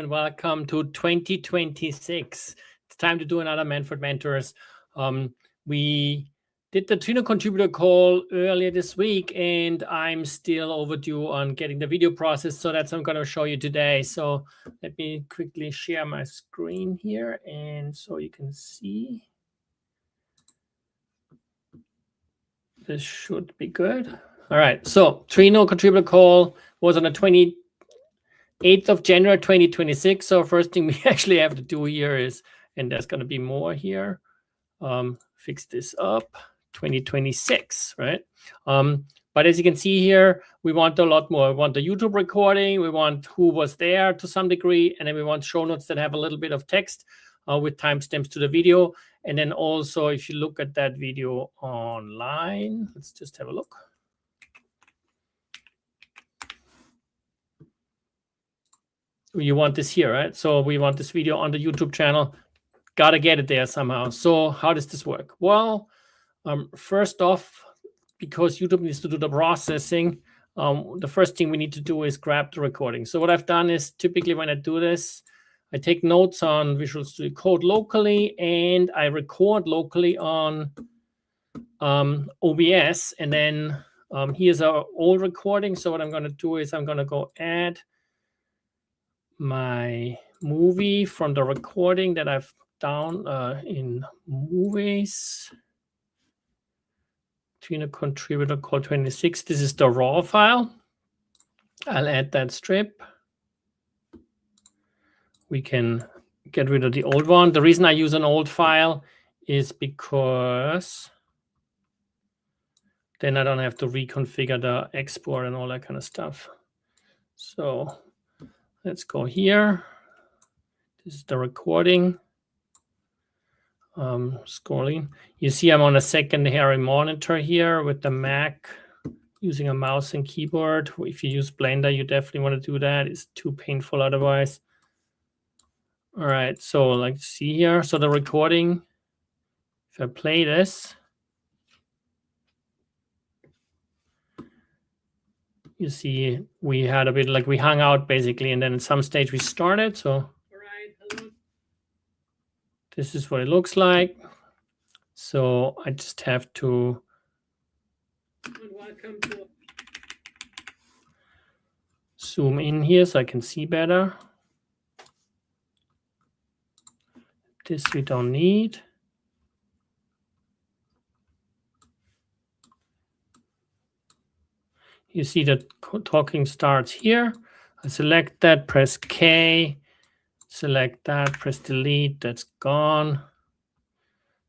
and welcome to 2026. It's time to do another Manfred Mentors. We did the Trino Contributor Call earlier this week, and I'm still overdue on getting the video processed, so that's what I'm going to show you today. So let me quickly share my screen here, and so you can see. This should be good. All right, so Trino Contributor Call was on the 28th of January 2026. So first thing we actually have to do here is, and there's going to be more here, fix this up, 2026, right? But as you can see here, we want a lot more. We want the YouTube recording, we want who was there to some degree, and then we want show notes that have a little bit of text with timestamps to the video. And then also, if you look at that video online, let's just have a look. You want this here, right? So we want this video on the YouTube channel. Got to get it there somehow. So how does this work? Well, first off, because YouTube needs to do the processing, the first thing we need to do is grab the recording. So what I've done is typically when I do this, I take notes on Visual Studio Code locally, and I record locally on OBS. And then here's our old recording. So what I'm going to do is I'm going to go add my movie from the recording that I've done in movies. Trino Contributor Call 26. This is the raw file. I'll add that strip. We can get rid of the old one. The reason I use an old file is because then I don't have to reconfigure the export and all that kind of stuff. So let's go here. This is the recording. Scrolling. You see I'm on a secondary monitor here with the Mac using a mouse and keyboard. If you use Blender, you definitely want to do that. It's too painful otherwise. All right, so like see here. So the recording, if I play this, you see we had a bit like we hung out basically, and then at some stage we started. So all right, hello. This is what it looks like. So I just have to welcome to zoom in here so I can see better. This we don't need. You see that talking starts here. I select that, press K, select that, press delete, that's gone.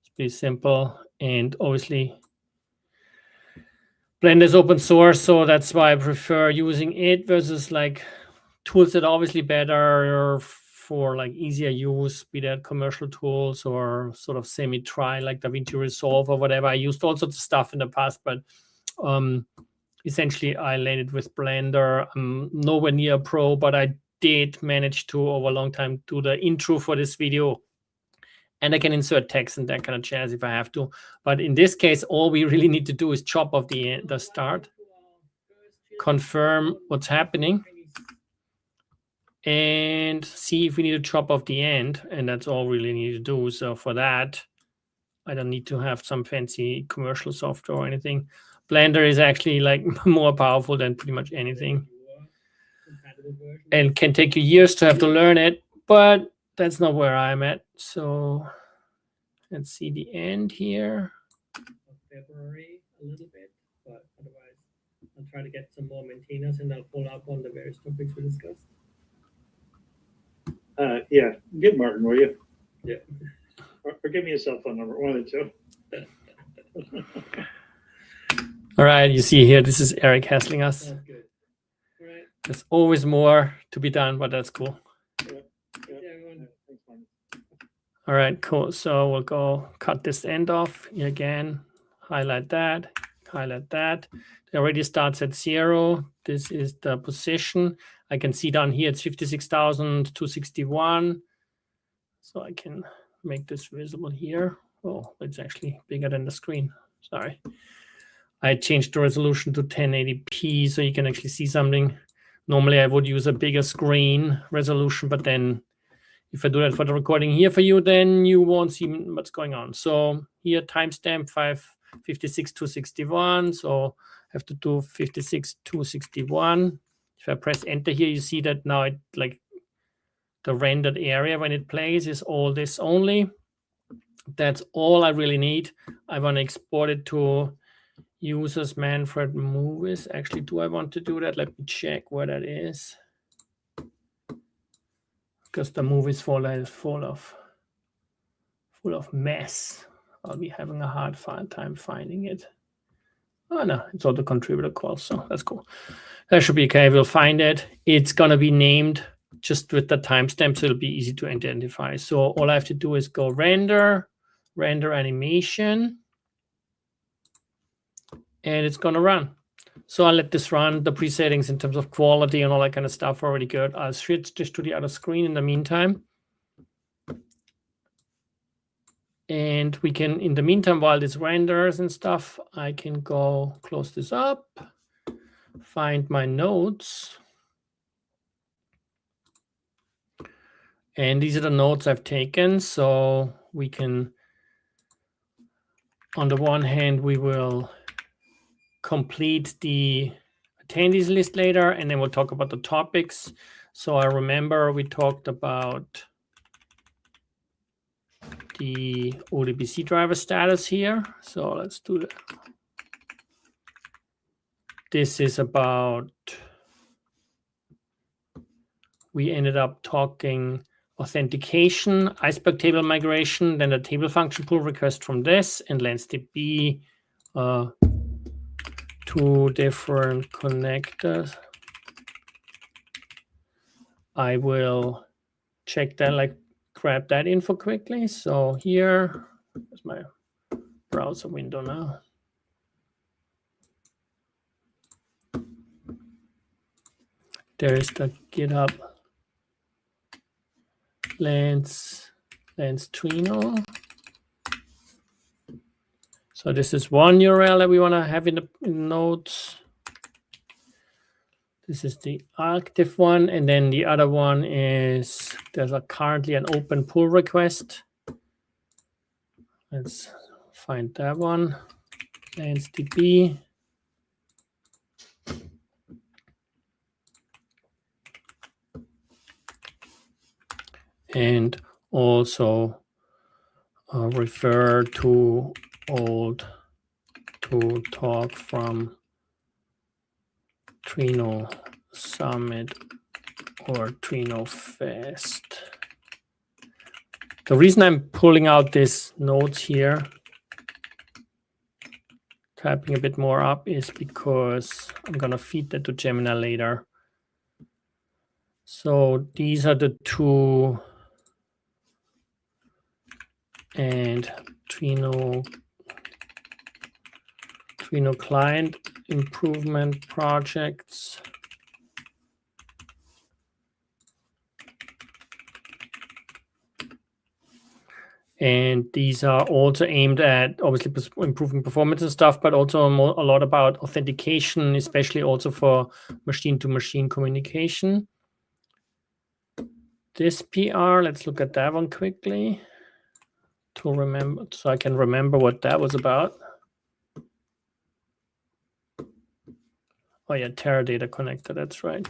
It's pretty simple. And obviously, Blender is open source, so that's why I prefer using it versus like tools that are obviously better for like easier use, be that commercial tools or sort of semi-try like DaVinci Resolve or whatever. I used all sorts of stuff in the past, but essentially I landed with Blender. I'm nowhere near a pro, but I did manage to over a long time do the intro for this video, and I can insert text and that kind of jazz if I have to. But in this case, all we really need to do is chop off the start, confirm what's happening, and see if we need to chop off the end, and that's all we really need to do. So for that, I don't need to have some fancy commercial software or anything. Blender is actually like more powerful than pretty much anything, and can take you years to have to learn it, but that's not where I'm at. So let's see the end here. February a little bit, but otherwise I'll try to get some more maintainers and I'll follow up on the various topics we discussed. Yeah, get Martin, will you? Yeah. Or give me a cell phone number, one of the two. All right, you see here, this is Eric hassling us. That's good. All right. There's always more to be done, but that's cool. Yeah. Thanks, Martin. All right, cool. So we'll go cut this end off again, highlight that, highlight that. It already starts at 0. This is the position. I can see down here it's 56,261. So I can make this visible here. Oh, it's actually bigger than the screen. Sorry. I changed the resolution to 1080p so you can actually see something. Normally I would use a bigger screen resolution, but then if I do that for the recording here for you, then you won't see what's going on. So here timestamp 556.261. So I have to do 56.261. If I press enter here, you see that now it like the rendered area when it plays is all this only. That's all I really need. I want to export it to users Manfred movies. Actually, do I want to do that? Let me check where that is. Because the movies folder is full of mess. I'll be having a hard time finding it. Oh no, it's all the contributor calls, so that's cool. That should be okay. We'll find it. It's gonna be named just with the timestamp, so it'll be easy to identify. So all I have to do is go render animation, and it's gonna run. So I'll let this run. The presettings in terms of quality and all that kind of stuff are already good. I'll switch just to the other screen in the meantime. And we can, in the meantime, while this renders and stuff, I can go close this up, find my notes. And these are the notes I've taken. So we can, on the one hand, we will complete the attendees list later, and then we'll talk about the topics. So I remember we talked about the ODBC driver status here. So let's do that. This is about, we ended up talking authentication, iceberg table migration, then the table function pull request from this, and LensDB, 2 different connectors. I will check that, like grab that info quickly. So here is my browser window now. There is the GitHub Lens Trino. So this is one URL that we want to have in the notes. This is the active one, and then the other one is there's currently an open pull request. Let's find that one. LensDB. And also refer to old to talk from Trino Summit or Trino Fest. The reason I'm pulling out these notes here, typing a bit more up, is because I'm going to feed that to Gemini later. So these are the two, and Trino client improvement projects. And these are also aimed at obviously improving performance and stuff, but also a lot about authentication, especially also for machine-to-machine communication. This PR, let's look at that one quickly to remember, so I can remember what that was about. Oh yeah, Teradata connector, that's right.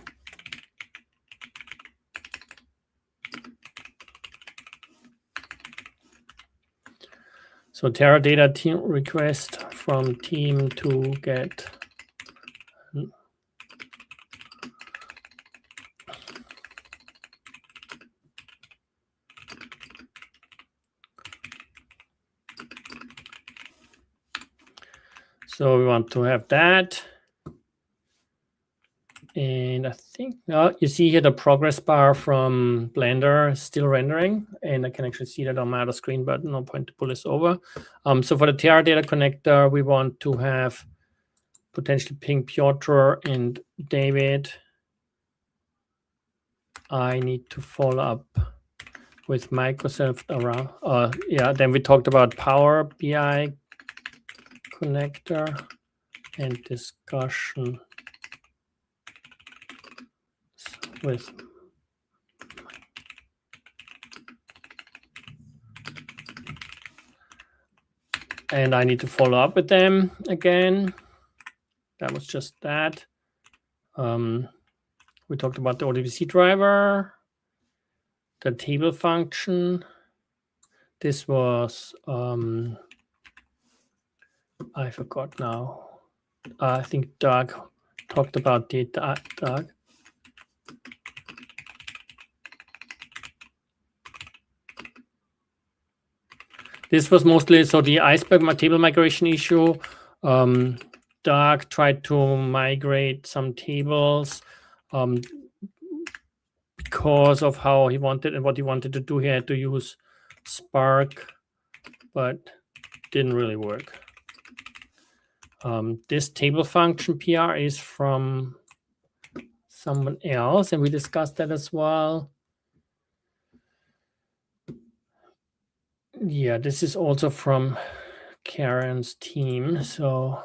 So Teradata team request from team to get so we want to have that. And I think you see here the progress bar from Blender is still rendering, and I can actually see that on my other screen, but no point to pull this over. So for the Teradata connector, we want to have potentially ping Piotr and David. I need to follow up with Microsoft around. Yeah, then we talked about Power BI connector and discussion with and I need to follow up with them again. That was just that. We talked about the ODBC driver, the table function. This was, I forgot now. I think Doug talked about it, Doug. This was mostly, so the iceberg table migration issue. Doug tried to migrate some tables because of how he wanted and what he wanted to do. He had to use Spark, but didn't really work. This table function PR is from someone else, and we discussed that as well. Yeah, this is also from Karen's team. So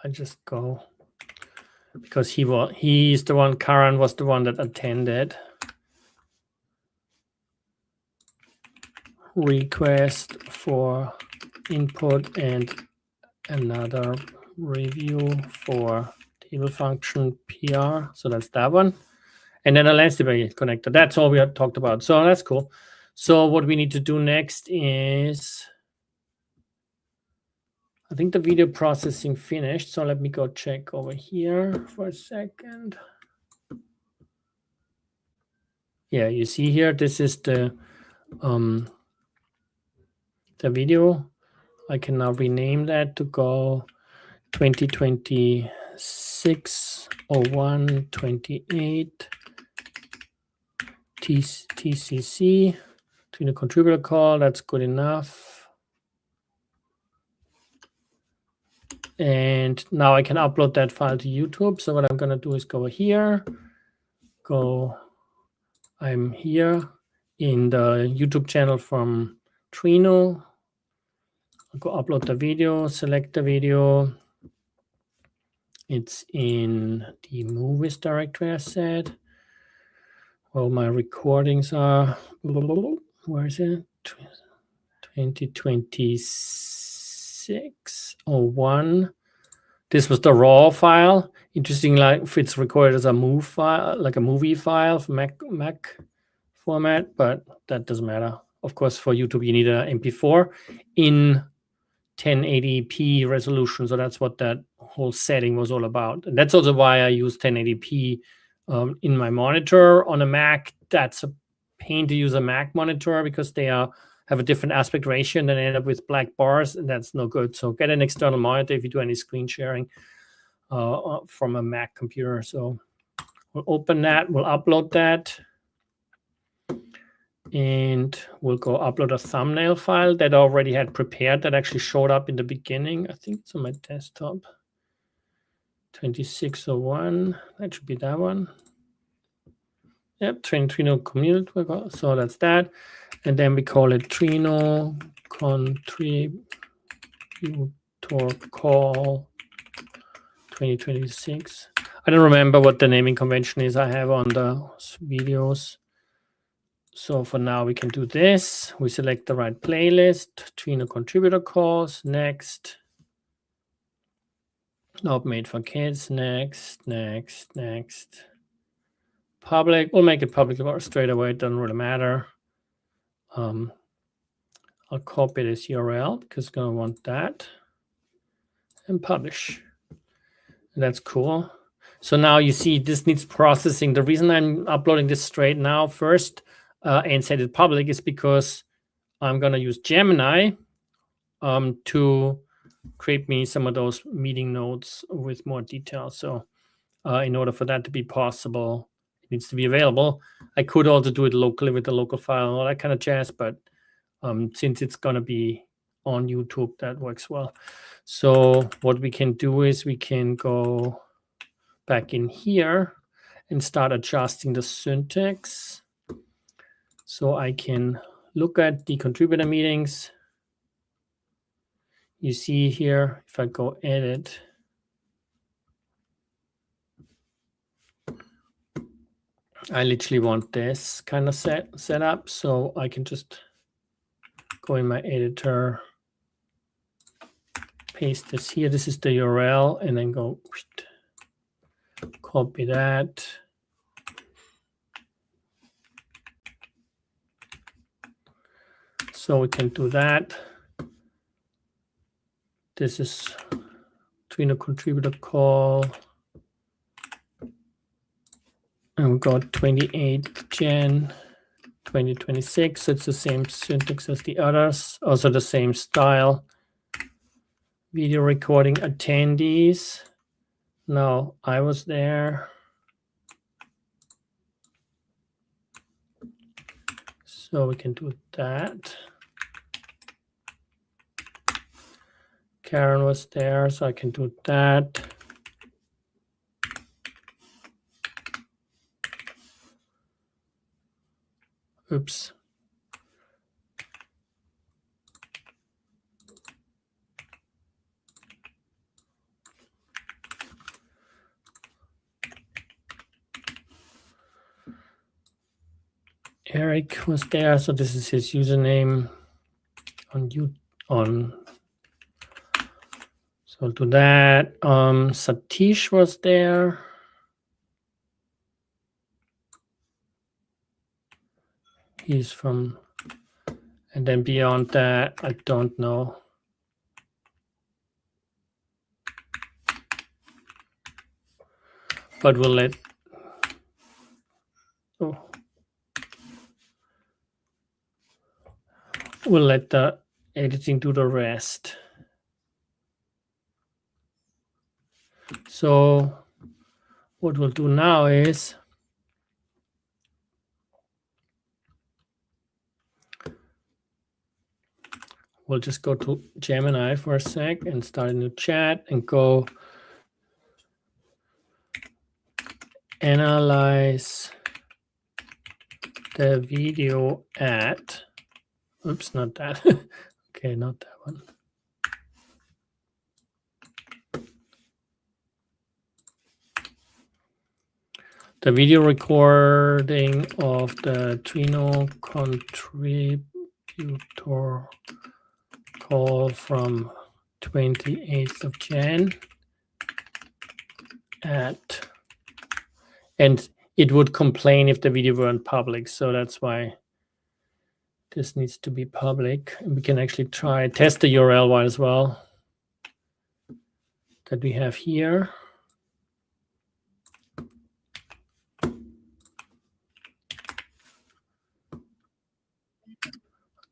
I just go because he's the one, Karen was the one that attended. Request for input and another review for table function PR. So that's that one. And then a lens debug connector. That's all we had talked about. So that's cool. So what we need to do next is, I think the video processing finished. So let me go check over here for a second. Yeah, you see here, this is the video. I can now rename that to go 2026-01-28 TCC, Trino Contributor Call. That's good enough. And now I can upload that file to YouTube. So what I'm going to do is go here, I'm here in the YouTube channel from Trino. I'll go upload the video, select the video. It's in the movies directory, I said. Well, my recordings are, where is it? 2026-01. This was the raw file. Interesting, like if it's recorded as a MOV file, like a movie file for Mac format, but that doesn't matter. Of course, for YouTube, you need an MP4 in 1080p resolution. So that's what that whole setting was all about. And that's also why I use 1080p in my monitor on a Mac. That's a pain to use a Mac monitor because they have a different aspect ratio and then end up with black bars, and that's no good. So get an external monitor if you do any screen sharing from a Mac computer. So we'll open that, we'll upload that, and we'll go upload a thumbnail file that I already had prepared that actually showed up in the beginning. I think it's on my desktop. 2601, that should be that one. Yep, Trino Contributor. So that's that. And then we call it Trino Contributor Call 2026. I don't remember what the naming convention is I have on the videos. So for now, we can do this. We select the right playlist, Trino Contributor Calls, next. Not made for kids, next. Public, we'll make it public straight away, it doesn't really matter. I'll copy this URL because I'm going to want that and publish. And that's cool. So now you see this needs processing. The reason I'm uploading this straight now first and set it public is because I'm going to use Gemini to create me some of those meeting notes with more detail. So in order for that to be possible, it needs to be available. I could also do it locally with the local file and all that kind of jazz, but since it's going to be on YouTube, that works well. So what we can do is we can go back in here and start adjusting the syntax. So I can look at the contributor meetings. You see here, if I go edit, I literally want this kind of set up, so I can just go in my editor, paste this here. This is the URL, and then go copy that. So we can do that. This is Trino Contributor Call. And we got 28th Jan 2026. So it's the same syntax as the others, also the same style. Video recording attendees. No, I was there. So we can do that. Karen was there, so I can do that. Oops. Eric was there, so this is his username on so I'll do that. Satish was there. He's from, and then beyond that, I don't know. But we'll let, we'll let the editing do the rest. So what we'll do now is we'll just go to Gemini for a sec and start a new chat and go analyze the video at, oops, not that. Okay, not that one. The video recording of the Trino Contributor Call from 28th of Jan at, and it would complain if the video weren't public, so that's why this needs to be public. And we can actually try test the URL one as well that we have here.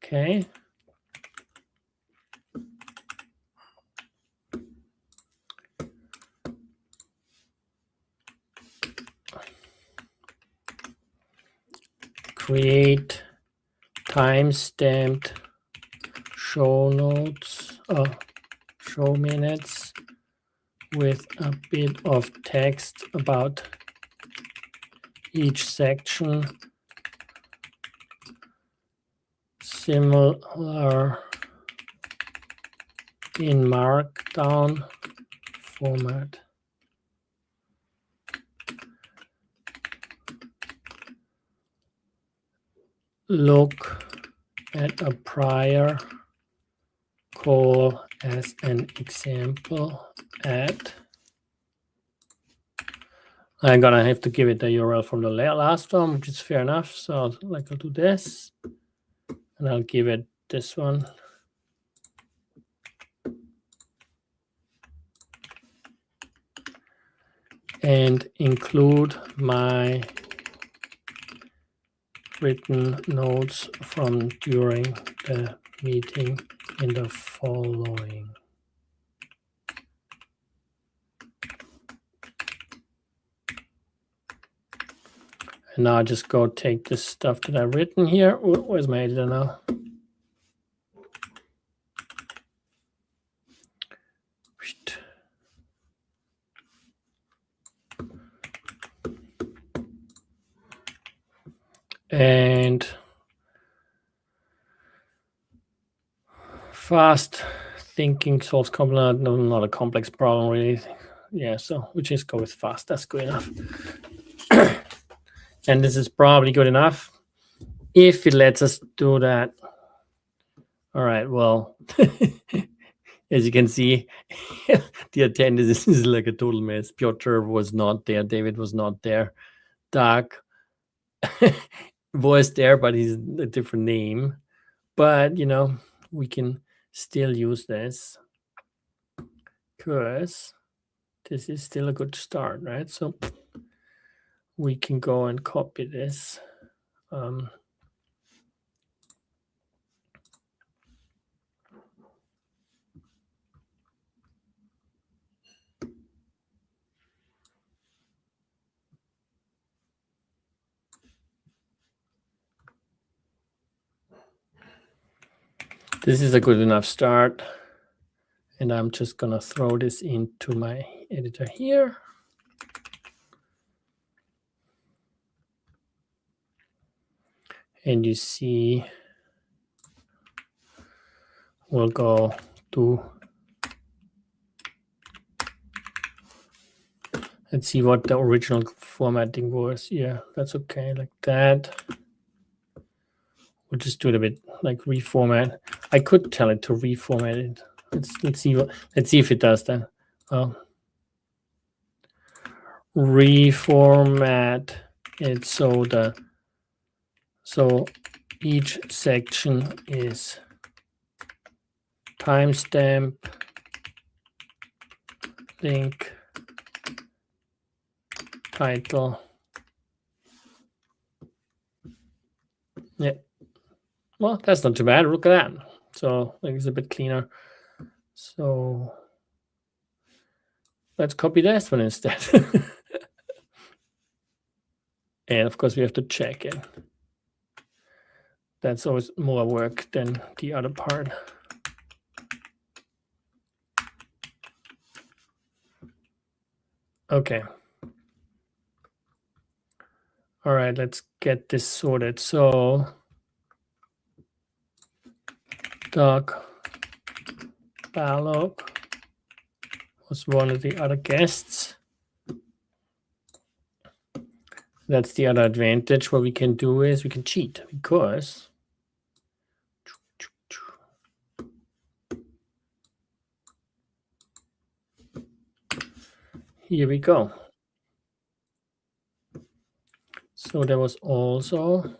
Okay. Create time-stamped show notes, show minutes with a bit of text about each section. Similar in Markdown format. Look at a prior call as an example at. I'm gonna have to give it the URL from the last one, which is fair enough. So I'll do this, and I'll give it this one. And include my written notes from during the meeting in the following. And now I just go take this stuff that I've written here. Where's my editor now? And fast thinking solves complex, no, not a complex problem really. Yeah, so we just go with fast. That's good enough. And this is probably good enough if it lets us do that. All right, well, as you can see, the attendance is like a total mess. Piotr was not there. David was not there. Doug was there, but he's a different name. But, you know, we can still use this because this is still a good start, right? So we can go and copy this. This is a good enough start. And I'm just going to throw this into my editor here. And you see, we'll go to, let's see what the original formatting was. Yeah, that's okay, like that. We'll just do it a bit like reformat. I could tell it to reformat it. Let's see if it does that. Reformat it so each section is timestamp, link, title. Yeah. Well, that's not too bad. Look at that. So like it's a bit cleaner. So let's copy this one instead. And of course we have to check it. That's always more work than the other part. Okay. All right, let's get this sorted. So Doug Balog was one of the other guests. That's the other advantage. What we can do is we can cheat because here we go. So there was also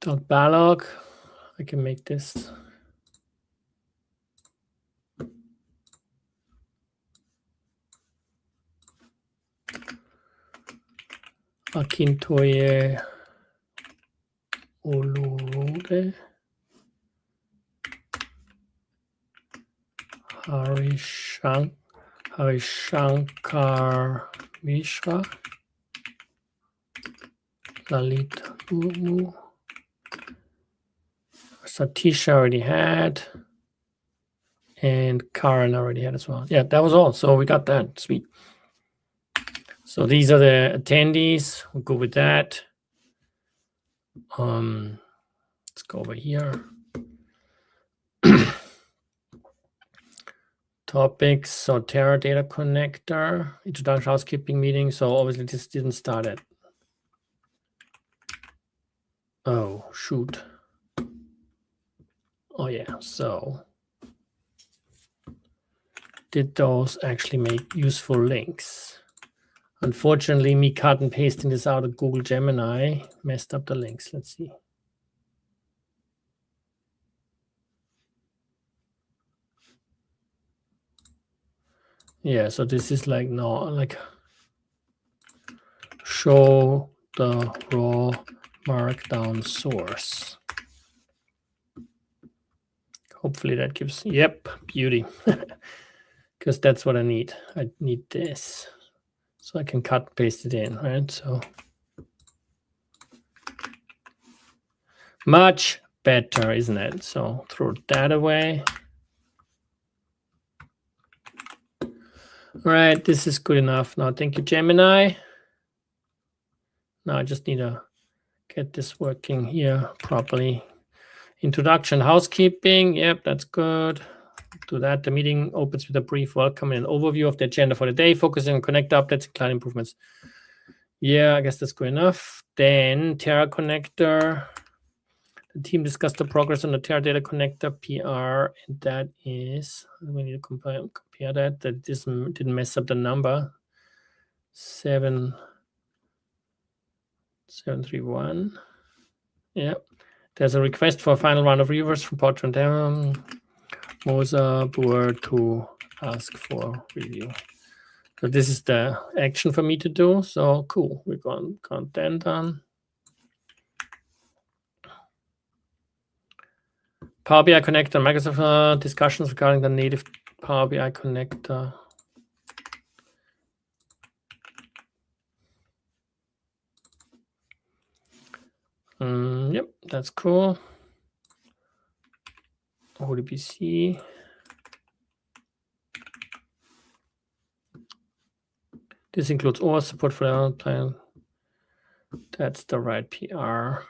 Doug Balog. I can make this. Akintoye Olurode. Harishankar Mishra. Lalit Murmu. Satisha already had. And Karen already had as well. Yeah, that was all. So we got that. Sweet. So these are the attendees. We'll go with that. Let's go over here. Topics. So Terra Data Connector, introduction housekeeping meeting. So obviously this didn't start it. Oh, shoot. Oh yeah, so did those actually make useful links? Unfortunately, me cut and pasting this out of Google Gemini messed up the links. Let's see. Yeah, so this is like show the raw markdown source. Hopefully that gives, yep, beauty. Because that's what I need. I need this. So I can cut and paste it in, right? So much better, isn't it? So throw that away. All right, this is good enough. Now, thank you, Gemini. Now I just need to get this working here properly. Introduction, housekeeping. Yep, that's good. Do that. The meeting opens with a brief welcome and an overview of the agenda for the day, focusing on connector updates and client improvements. Yeah, I guess that's good enough. Then Terra connector. The team discussed the progress on the Terra data connector PR, and that is, we need to compare that. That didn't mess up the number. 731. Yeah. There's a request for a final round of reviewers from Porter and Moser Boer to ask for review. So this is the action for me to do. So cool. We're going content done. Power BI connector, Microsoft discussions regarding the native Power BI connector. Yep, that's cool. ODBC. This includes all support for the plan. That's the right PR.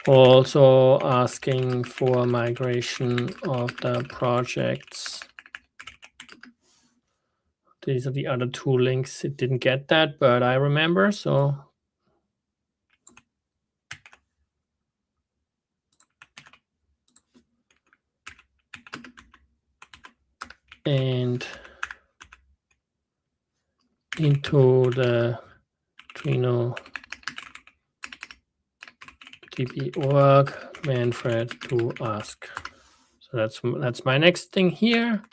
Also asking for migration of the projects. These are the other two links. It didn't get that, but I remember, so. And into the Trino DB org, Manfred to ask. So that's my next thing here.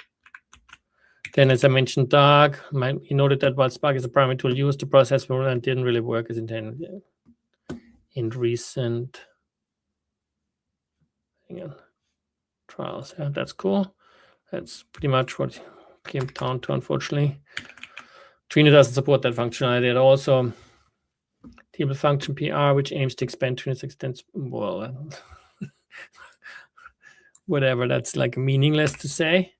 Then, as I mentioned, Doug, he noted that while Spark is a primary tool used, the process didn't really work as intended in recent trials. Yeah, that's cool. That's pretty much what came down to, unfortunately. Trino doesn't support that functionality at all. So table function PR, which aims to expand Trino's extents. Well, whatever. That's like meaningless to say.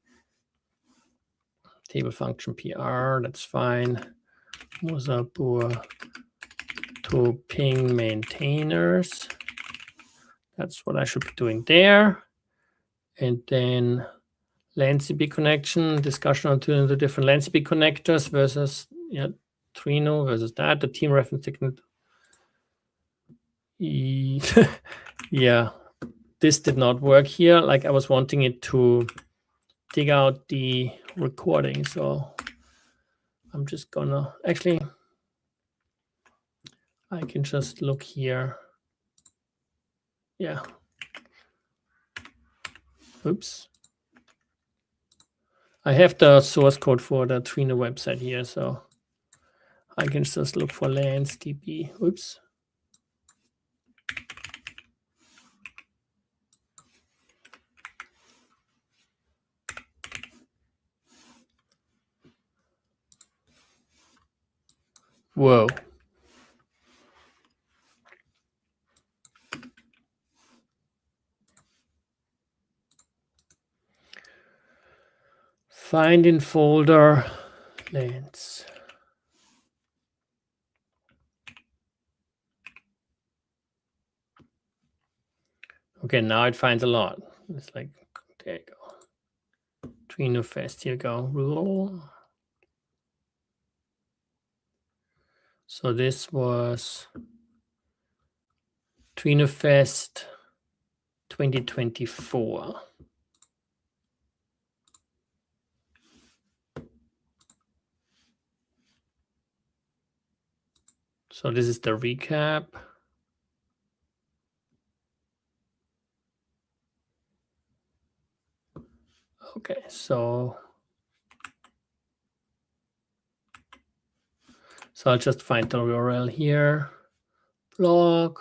Table function PR, that's fine. Mosapur to ping maintainers. That's what I should be doing there. And then LandCP connection, discussion on the different LandCP connectors versus Trino versus that. The team reference technique. Yeah, this did not work here. Like I was wanting it to dig out the recording. So I'm just gonna, actually, I can just look here. Yeah. Oops. I have the source code for the Trino website here, so I can just look for LandCP. Oops. Whoa. Find in folder lands. Okay, now it finds a lot. It's like, there you go. Trino Fest, here you go. So this was Trino Fest 2024. So this is the recap. Okay, so I'll just find the URL here. Blog.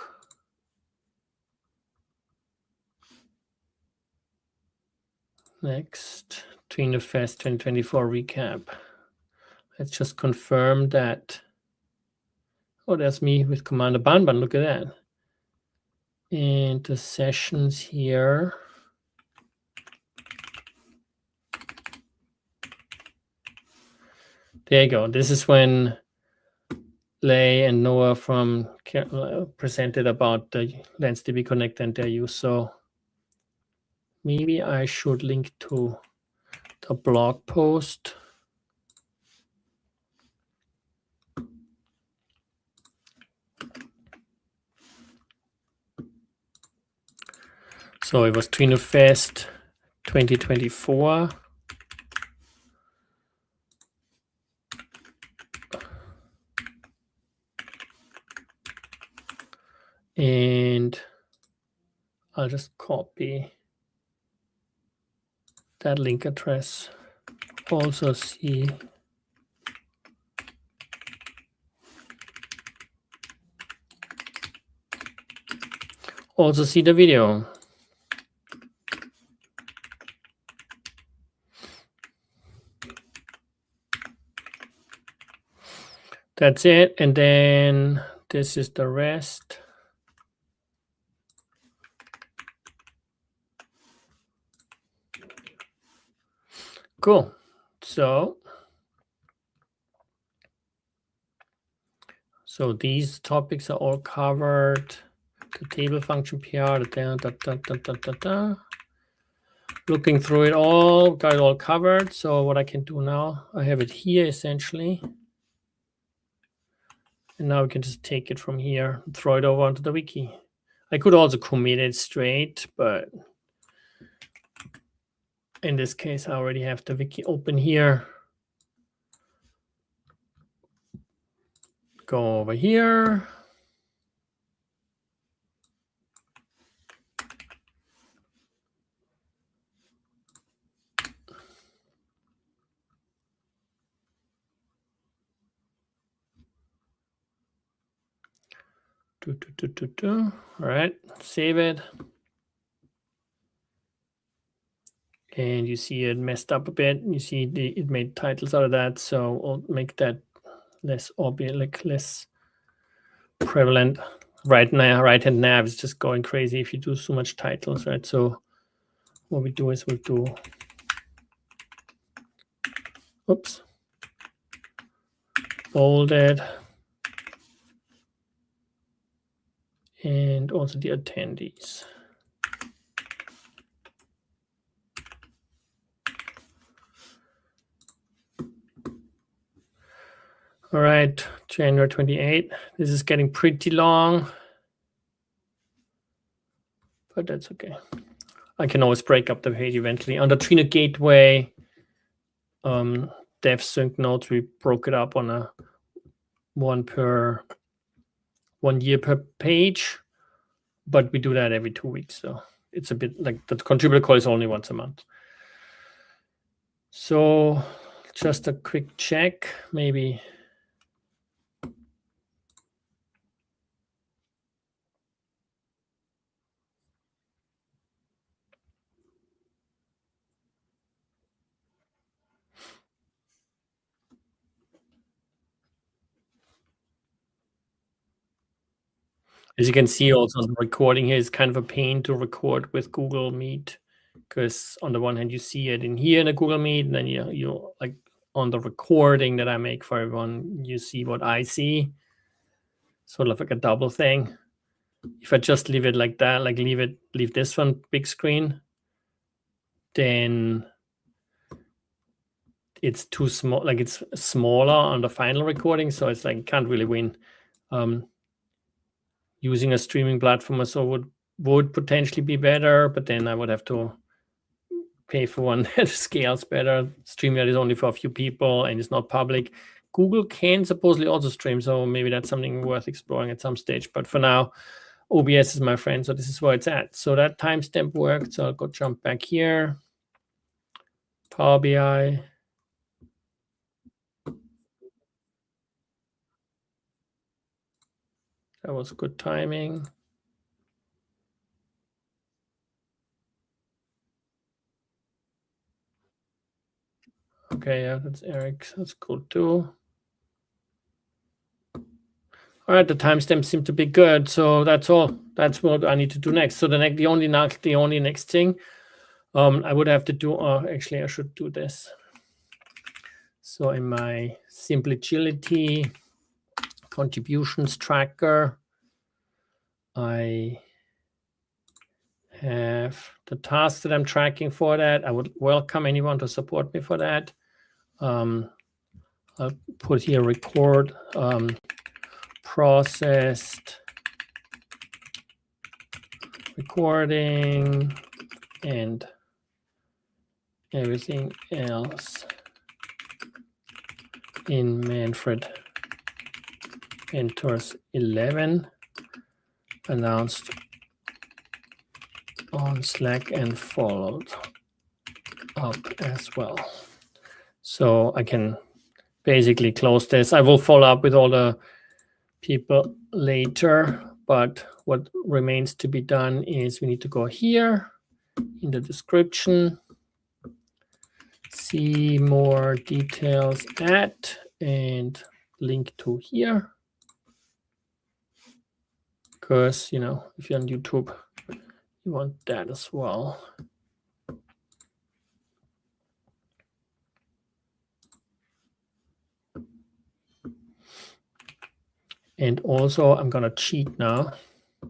Next, Trino Fest 2024 recap. Let's just confirm that. Oh, there's me with Commander Banban. Look at that. And the sessions here. There you go. This is when Lei and Noah from presented about the LensDB Connect and their use. So maybe I should link to the blog post. So it was Trino Fest 2024. And I'll just copy that link address. Also see the video. That's it. And then this is the rest. Cool. So these topics are all covered. The table function PR, looking through it all, got it all covered. So what I can do now, I have it here essentially. And now we can just take it from here and throw it over onto the wiki. I could also commit it straight, but in this case, I already have the wiki open here. Go over here. All right, save it. And you see it messed up a bit. You see it made titles out of that. So I'll make that less obvious, like less prevalent. Right now, right-hand nav is just going crazy if you do so much titles, right? So what we do is we'll do, oops, bolded. And also the attendees. All right, January 28th. This is getting pretty long, but that's okay. I can always break up the page eventually. On the Trino Gateway dev sync notes, we broke it up on a 1 year per page, but we do that every 2 weeks. So it's a bit like the contributor call is only once a month. So just a quick check, maybe. As you can see also on the recording here, it's kind of a pain to record with Google Meet, because on the one hand, you see it in here in a Google Meet, and then you like on the recording that I make for everyone, you see what I see, sort of like a double thing. If I just leave it like that, like leave this one big screen, then it's too small, like it's smaller on the final recording, so it's like can't really win. Using a streaming platform or so would potentially be better, but then I would have to pay for one that scales better. StreamYard is only for a few people and it's not public. Google can supposedly also stream, so maybe that's something worth exploring at some stage. But for now, OBS is my friend, so this is where it's at. So that timestamp worked, so I'll go jump back here. Power BI. That was good timing. Okay, yeah, that's Eric. That's cool too. All right, the timestamps seem to be good, so that's all. That's what I need to do next. So the only next thing I would have to do. Actually, I should do this. So in my simple agility contributions tracker. I have the tasks that I'm tracking for that. I would welcome anyone to support me for that. I'll put here record processed recording and everything else in Manfred Mentors 11 announced on Slack and followed up as well. So I can basically close this. I will follow up with all the people later, but what remains to be done is we need to go here in the description, see more details at, and link to here. Because, you know, if you're on YouTube, you want that as well. And also, I'm going to cheat now. I'll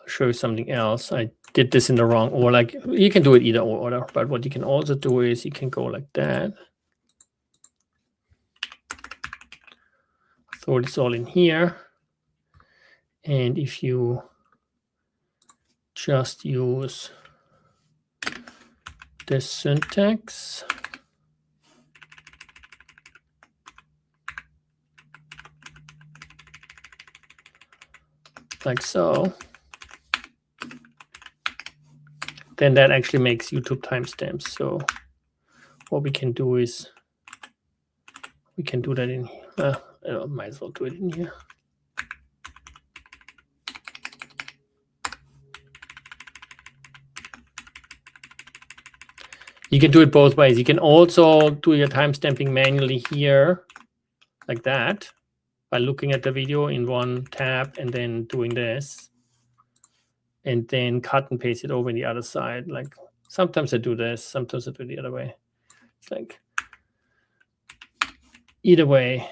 show you something else. I did this in the wrong order. Like, you can do it either order, but what you can also do is you can go like that. Throw this all in here. And if you just use this syntax, like so, then that actually makes YouTube timestamps. So what we can do is we can do that in here. I might as well do it in here. You can do it both ways. You can also do your timestamping manually here, like that, by looking at the video in one tab and then doing this, and then cut and paste it over in the other side. Like sometimes I do this, sometimes I do it the other way. It's like either way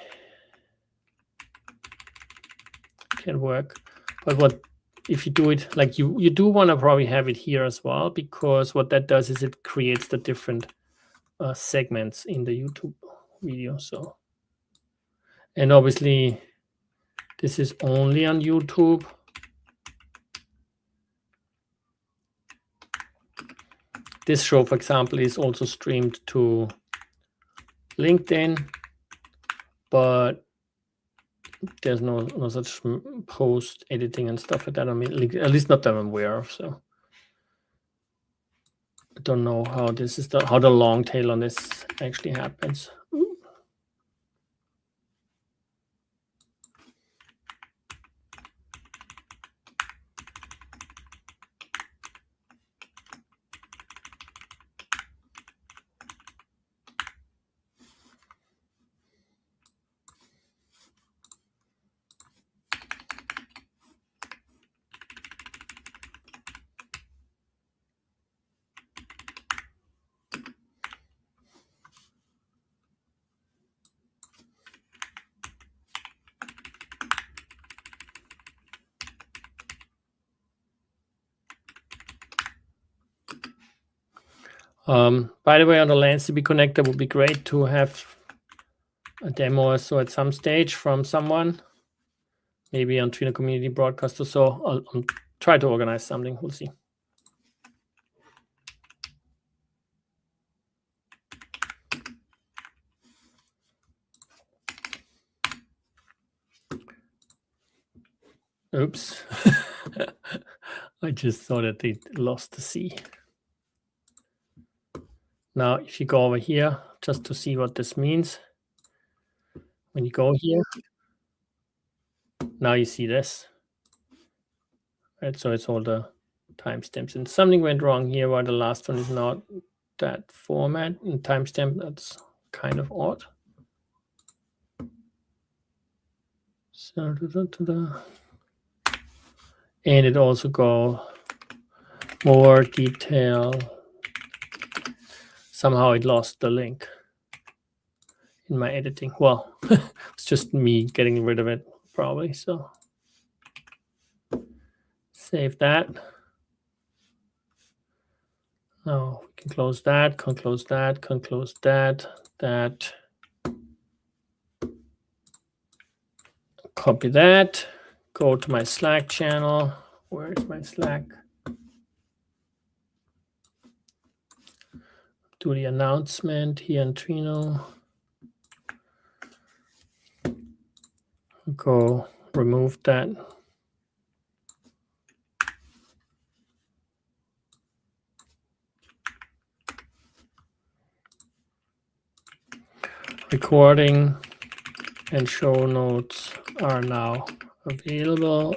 can work. But what if you do it like you do want to probably have it here as well, because what that does is it creates the different segments in the YouTube video. So, and obviously this is only on YouTube. This show, for example, is also streamed to LinkedIn, but there's no such post editing and stuff like that. I mean, at least not that I'm aware of. So I don't know how this is how the long tail on this actually happens. Ooh. By the way, on the LandCB connector would be great to have a demo so at some stage from someone, maybe on Trino Community Broadcast or so. I'll try to organize something. We'll see. Oops. I just saw that they lost the C. Now, if you go over here, just to see what this means, when you go here, now you see this. Right, so it's all the timestamps. And something went wrong here where the last one is not that format in timestamp. That's kind of odd. So, and it also go more detail. Somehow it lost the link. in my editing. Well, it's just me getting rid of it probably. So save that. Oh, we can close that, can close that, can close that, that. Copy that, go to my Slack channel. Where's my Slack? Do the announcement here in Trino. Go remove that. Recording and show notes are now available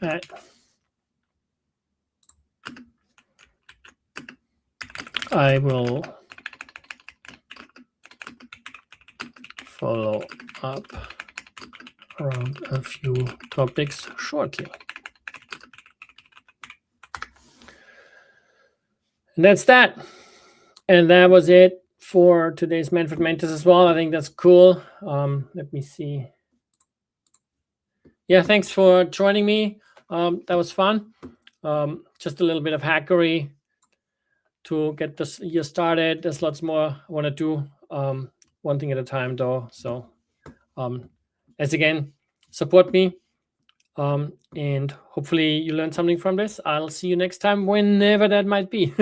at I will follow up around a few topics shortly. And that's that. And that was it for today's Manfred Mentors as well. I think that's cool. Let me see. Yeah, thanks for joining me. That was fun. Just a little bit of hackery to get this year started. There's lots more I want to do. One thing at a time, though. So, as again, support me. And hopefully you learned something from this. I'll see you next time, whenever that might be.